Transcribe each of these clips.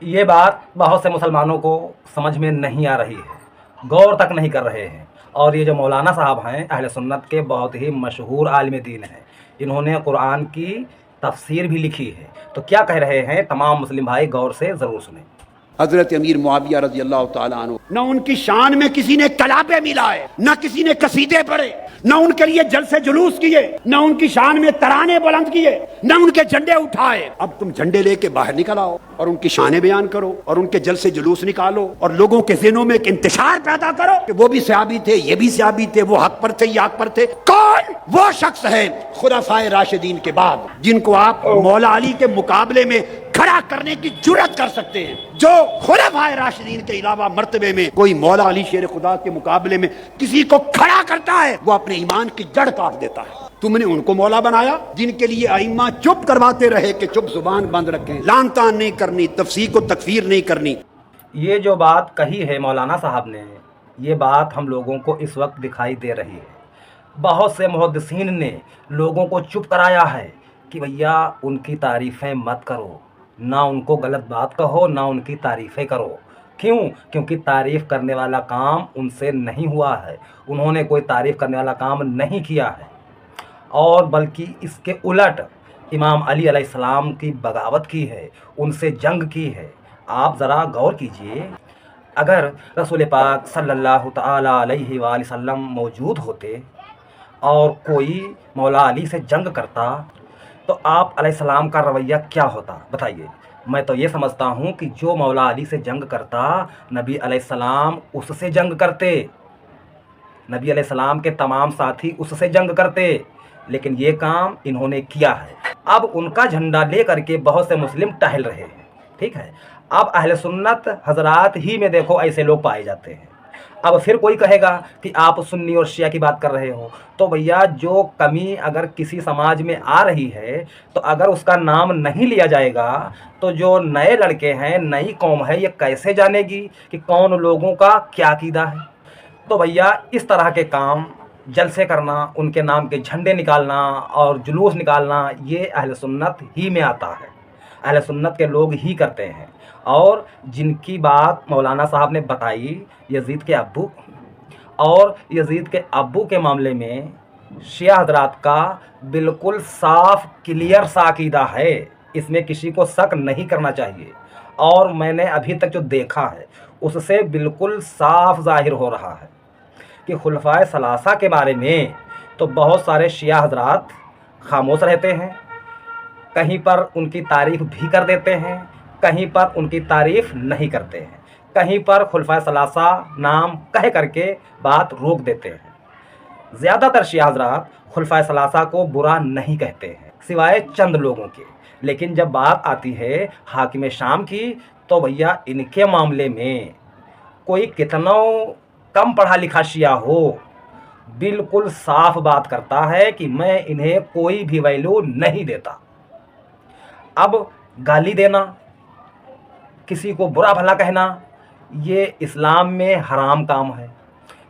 یہ بات بہت سے مسلمانوں کو سمجھ میں نہیں آ رہی ہے، غور تک نہیں کر رہے ہیں۔ اور یہ جو مولانا صاحب ہیں اہل سنت کے بہت ہی مشہور عالم دین ہیں، انہوں نے قرآن کی تفسیر بھی لکھی ہے، تو کیا کہہ رہے ہیں تمام مسلم بھائی غور سے ضرور سنیں۔ حضرت امیر معاویہ رضی اللہ تعالیٰ عنہ، نہ ان کی شان میں کسی نے کلابے ملائے، نہ کسی نے قصیدے پڑھے، نہ ان کے لیے جلسے جلوس کیے، نہ ان کی شان میں ترانے بلند کیے، نہ ان کے جھنڈے اٹھائے۔ اب تم جھنڈے لے کے باہر نکل آؤ اور ان کی شانیں بیان کرو اور ان کے جلسے جلوس نکالو اور لوگوں کے ذہنوں میں ایک انتشار پیدا کرو کہ وہ بھی صحابی تھے، یہ بھی صحابی تھے، وہ حق پر تھے، یہ حق پر تھے۔ کون وہ شخص ہے خلفائے راشدین کے بعد جن کو آپ مولا علی کے مقابلے میں کھڑا کرنے کی جرات کر سکتے ہیں؟ جو خلفائے راشدین کے علاوہ مرتبے میں کوئی مولا علی شیر خدا کے مقابلے میں کسی کو کھڑا کرتا ہے وہ اپنے ایمان کی جڑ کاٹ دیتا ہے۔ تم نے ان کو مولا بنایا جن کے لیے ائمہ چپ کرواتے رہے کہ چپ زبان بند رکھیں، لعن طعن نہیں کرنی، تفسیق و تکفیر نہیں کرنی۔ یہ جو بات کہی ہے مولانا صاحب نے، یہ بات ہم لوگوں کو اس وقت دکھائی دے رہی ہے۔ بہت سے محدثین نے لوگوں کو چپ کرایا ہے کہ بھیا ان کی تعریفیں مت کرو، نہ ان کو غلط بات کہو، نہ ان کی تعریفیں کرو۔ کیوں؟ کیونکہ تعریف کرنے والا کام ان سے نہیں ہوا ہے، انہوں نے کوئی تعریف کرنے والا کام نہیں کیا ہے، اور بلکہ اس کے الٹ امام علی علیہ السلام کی بغاوت کی ہے، ان سے جنگ کی ہے۔ آپ ذرا غور کیجئے، اگر رسول پاک صلی اللہ تعالی علیہ وآلہ وسلم موجود ہوتے اور کوئی مولا علی سے جنگ کرتا تو آپ علیہ السلام کا رویہ کیا ہوتا بتائیے؟ میں تو یہ سمجھتا ہوں کہ جو مولا علی سے جنگ کرتا نبی علیہ السلام اس سے جنگ کرتے، نبی علیہ السلام کے تمام ساتھی اس سے جنگ کرتے، لیکن یہ کام انہوں نے کیا ہے۔ اب ان کا جھنڈا لے کر کے بہت سے مسلم ٹہل رہے ہیں، ٹھیک ہے؟ اب اہل سنت حضرات ہی میں دیکھو ایسے لوگ پائے جاتے ہیں۔ اب پھر کوئی کہے گا کہ آپ سنی اور شیعہ کی بات کر رہے ہو، تو بھیا جو کمی اگر کسی سماج میں آ رہی ہے تو اگر اس کا نام نہیں لیا جائے گا تو جو نئے لڑکے ہیں، نئی قوم ہے، یہ کیسے جانے گی کہ کون لوگوں کا کیا عقیدہ ہے؟ تو بھیا اس طرح کے کام، جلسے کرنا، ان کے نام کے جھنڈے نکالنا اور جلوس نکالنا، یہ اہل سنت ہی میں آتا ہے، اہل سنت کے لوگ ہی کرتے ہیں۔ اور جن کی بات مولانا صاحب نے بتائی، یزید کے ابو، اور یزید کے ابو کے معاملے میں شیعہ حضرات کا بالکل صاف کلیئر سا عقیدہ ہے، اس میں کسی کو شک نہیں کرنا چاہیے، اور میں نے ابھی تک جو دیکھا ہے اس سے بالکل صاف ظاہر ہو رہا ہے کہ خلفائے ثلاثہ کے بارے میں تو بہت سارے شیعہ حضرات خاموش رہتے ہیں، کہیں پر ان کی تعریف بھی کر دیتے ہیں، کہیں پر ان کی تعریف نہیں کرتے ہیں، کہیں پر خلفائے ثلاثہ نام کہہ کر کے بات روک دیتے ہیں۔ زیادہ تر شیعہ حضرات خلفائے ثلاثہ کو برا نہیں کہتے ہیں سوائے چند لوگوں کے، لیکن جب بات آتی ہے حاکم شام کی تو بھیا ان کے معاملے میں کوئی کتنا کم پڑھا لکھا شیعہ ہو بالکل صاف بات کرتا ہے کہ میں انہیں کوئی بھی ویلیو نہیں دیتا۔ اب گالی دینا، کسی کو برا بھلا کہنا، یہ اسلام میں حرام کام ہے۔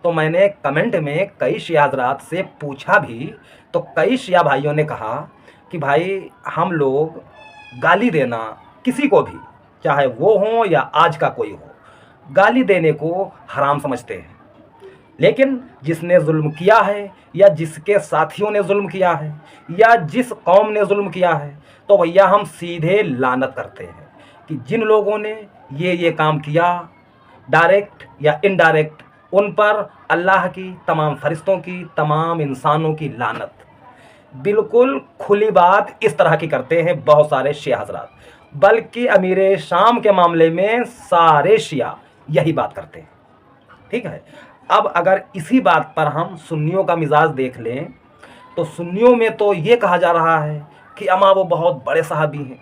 تو میں نے کمنٹ میں کئی شیعہ حضرات سے پوچھا بھی، تو کئی شیعہ بھائیوں نے کہا کہ بھائی ہم لوگ گالی دینا کسی کو بھی، چاہے وہ ہوں یا آج کا کوئی ہو، گالی دینے کو حرام سمجھتے ہیں، لیکن جس نے ظلم کیا ہے یا جس کے ساتھیوں نے ظلم کیا ہے یا جس قوم نے ظلم کیا ہے تو بھیا ہم سیدھے لعنت کرتے ہیں کہ جن لوگوں نے یہ کام کیا، ڈائریکٹ یا انڈائریکٹ، ان پر اللہ کی، تمام فرشتوں کی، تمام انسانوں کی لعنت۔ بالکل کھلی بات اس طرح کی کرتے ہیں بہت سارے شیعہ حضرات، بلکہ امیر شام کے معاملے میں سارے شیعہ یہی بات کرتے ہیں، ٹھیک ہے؟ اب اگر اسی بات پر ہم سنیوں کا مزاج دیکھ لیں تو سنیوں میں تو یہ کہا جا رہا ہے کہ اما وہ بہت بڑے صحابی ہیں،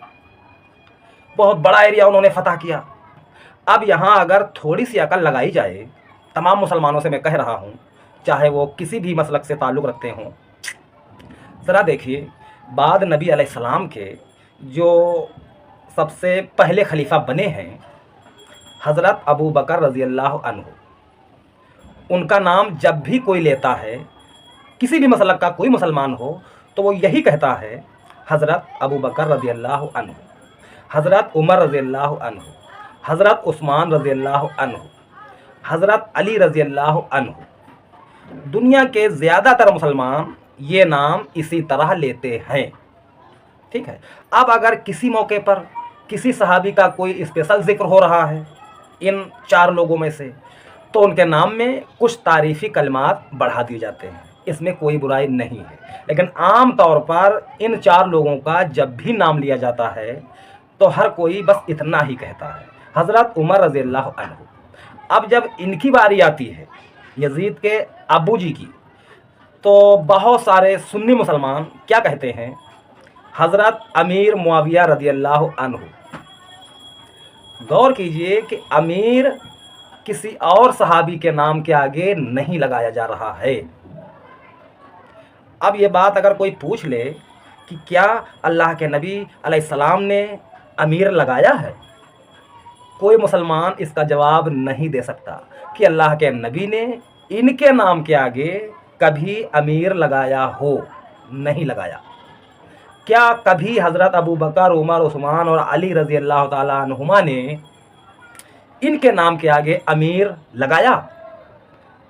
بہت بڑا ایریا انہوں نے فتح کیا۔ اب یہاں اگر تھوڑی سی عقل لگائی جائے، تمام مسلمانوں سے میں کہہ رہا ہوں، چاہے وہ کسی بھی مسلک سے تعلق رکھتے ہوں، ذرا دیکھیے بعد نبی علیہ السلام کے جو سب سے پہلے خلیفہ بنے ہیں حضرت ابو بکر رضی اللہ عنہ، ان کا نام جب بھی کوئی لیتا ہے، کسی بھی مسلک کا کوئی مسلمان ہو تو وہ یہی کہتا ہے حضرت ابو بکر رضی اللہ عنہ، حضرت عمر رضی اللہ عنہ، حضرت عثمان رضی اللہ عنہ، حضرت علی رضی اللہ عنہ، دنیا کے زیادہ تر مسلمان یہ نام اسی طرح لیتے ہیں، ٹھیک ہے۔ اب اگر کسی موقع پر کسی صحابی کا کوئی اسپیشل ذکر ہو رہا ہے ان 4 لوگوں میں سے، تو ان کے نام میں کچھ تعریفی کلمات بڑھا دیے جاتے ہیں، اس میں کوئی برائی نہیں ہے، لیکن عام طور پر ان 4 لوگوں کا جب بھی نام لیا جاتا ہے تو ہر کوئی بس اتنا ہی کہتا ہے، حضرت عمر رضی اللہ عنہ۔ اب جب ان کی باری آتی ہے، یزید کے ابو جی کی، تو بہت سارے سنی مسلمان کیا کہتے ہیں؟ حضرت امیر معاویہ رضی اللہ عنہ۔ غور کیجئے کہ امیر کسی اور صحابی کے نام کے آگے نہیں لگایا جا رہا ہے۔ اب یہ بات اگر کوئی پوچھ لے کہ کیا اللہ کے نبی علیہ السلام نے امیر لگایا ہے، کوئی مسلمان اس کا جواب نہیں دے سکتا کہ اللہ کے نبی نے ان کے نام کے آگے کبھی امیر لگایا ہو، نہیں لگایا۔ کیا کبھی حضرت ابو بکر، عمر، عثمان اور علی رضی اللہ تعالیٰ عنہما نے ان کے نام کے آگے امیر لگایا؟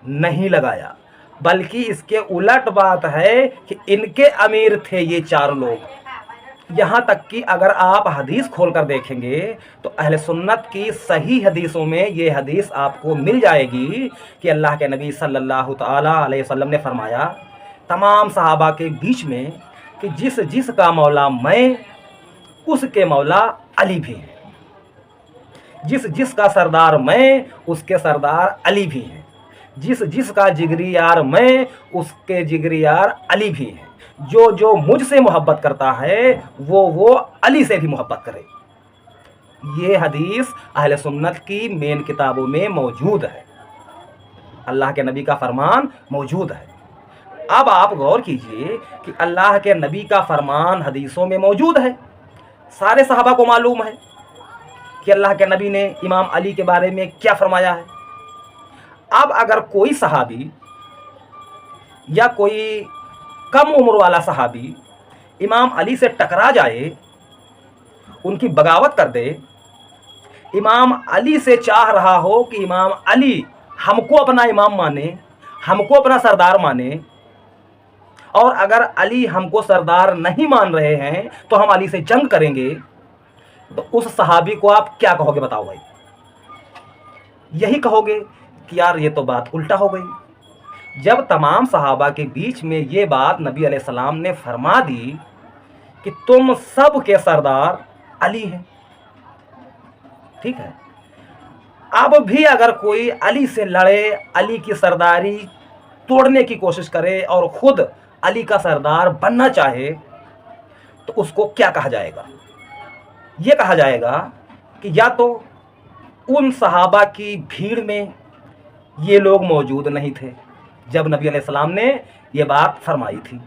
نہیں لگایا، بلکہ اس کے الٹ بات ہے کہ ان کے امیر تھے یہ 4 لوگ۔ یہاں تک کہ اگر آپ حدیث کھول کر دیکھیں گے تو اہل سنت کی صحیح حدیثوں میں یہ حدیث آپ کو مل جائے گی کہ اللہ کے نبی صلی اللہ تعالیٰ علیہ وسلم نے فرمایا تمام صحابہ کے بیچ میں کہ جس جس کا مولا میں، اس کے مولا علی بھی ہیں، جس جس کا سردار میں، اس کے سردار علی بھی ہیں، جس جس کا جگری یار میں، اس کے جگری یار علی بھی ہیں، جو جو مجھ سے محبت کرتا ہے وہ علی سے بھی محبت کرے۔ یہ حدیث اہل سنت کی مین کتابوں میں موجود ہے، اللہ کے نبی کا فرمان موجود ہے۔ اب آپ غور کیجئے کہ اللہ کے نبی کا فرمان حدیثوں میں موجود ہے، سارے صحابہ کو معلوم ہے کہ اللہ کے نبی نے امام علی کے بارے میں کیا فرمایا ہے۔ اب اگر کوئی صحابی یا کوئی کم عمر والا صحابی امام علی سے ٹکرا جائے، ان کی بغاوت کر دے، امام علی سے چاہ رہا ہو کہ امام علی ہم کو اپنا امام مانے، ہم کو اپنا سردار مانے، اور اگر علی ہم کو سردار نہیں مان رہے ہیں تو ہم علی سے جنگ کریں گے، تو اس صحابی کو آپ کیا کہو گے؟ بتاؤ بھائی، یہی کہو گے کہ یار یہ تو بات الٹا ہو گئی۔ جب تمام صحابہ کے بیچ میں یہ بات نبی علیہ السلام نے فرما دی کہ تم سب کے سردار علی ہیں، ٹھیک ہے، اب بھی اگر کوئی علی سے لڑے، علی کی سرداری توڑنے کی کوشش کرے اور خود علی کا سردار بننا چاہے، تو اس کو کیا کہا جائے گا؟ یہ کہا جائے گا کہ یا تو ان صحابہ کی بھیڑ میں یہ لوگ موجود نہیں تھے جب نبی علیہ السلام نے یہ بات فرمائی تھی۔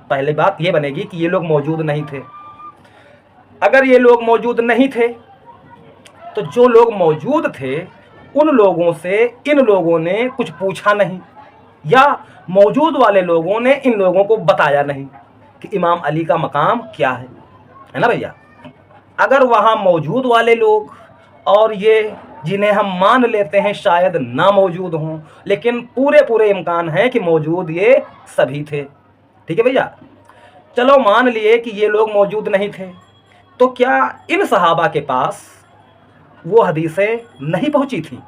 پہلی بات یہ بنے گی کہ یہ لوگ موجود نہیں تھے۔ اگر یہ لوگ موجود نہیں تھے تو جو لوگ موجود تھے ان لوگوں سے ان لوگوں نے کچھ پوچھا نہیں، یا موجود والے لوگوں نے ان لوگوں کو بتایا نہیں کہ امام علی کا مقام کیا ہے نا بھیا۔ اگر وہاں موجود والے لوگ اور یہ جنہیں ہم مان لیتے ہیں شاید نہ موجود ہوں، لیکن پورے امکان ہیں کہ موجود یہ سبھی تھے، ٹھیک ہے بھیا، چلو مان لیے کہ یہ لوگ موجود نہیں تھے، تو کیا ان صحابہ کے پاس وہ حدیثیں نہیں پہنچی تھیں؟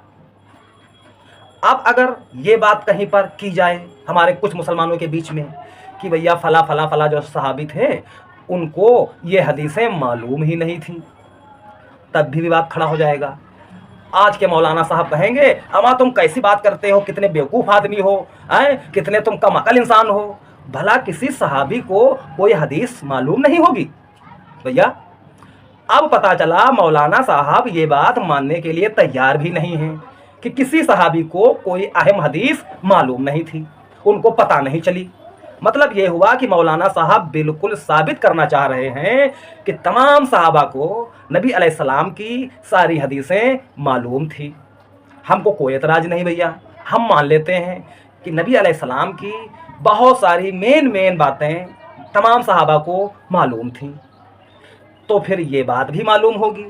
اب اگر یہ بات کہیں پر کی جائے ہمارے کچھ مسلمانوں کے بیچ میں کہ بھیا فلاں جو صحابی تھے ان کو یہ حدیثیں معلوم ہی نہیں تھیں، تب بھی بات کھڑا ہو جائے گا۔ آج کے مولانا صاحب کہیں گے اما تم کیسی بات کرتے ہو، کتنے بیوقوف آدمی ہو، کتنے تم کم عقل انسان ہو، بھلا کسی صحابی کو کوئی حدیث معلوم نہیں ہوگی؟ بھیا اب پتہ چلا مولانا صاحب یہ بات ماننے کے لیے تیار بھی نہیں ہیں کہ کسی صحابی کو کوئی اہم حدیث معلوم نہیں تھی، ان کو پتہ نہیں چلی۔ مطلب یہ ہوا کہ مولانا صاحب بالکل ثابت کرنا چاہ رہے ہیں کہ تمام صحابہ کو نبی علیہ السلام کی ساری حدیثیں معلوم تھی۔ ہم کو کوئی اعتراض نہیں بھیا، ہم مان لیتے ہیں کہ نبی علیہ السلام کی بہت ساری مین باتیں تمام صحابہ کو معلوم تھیں، تو پھر یہ بات بھی معلوم ہوگی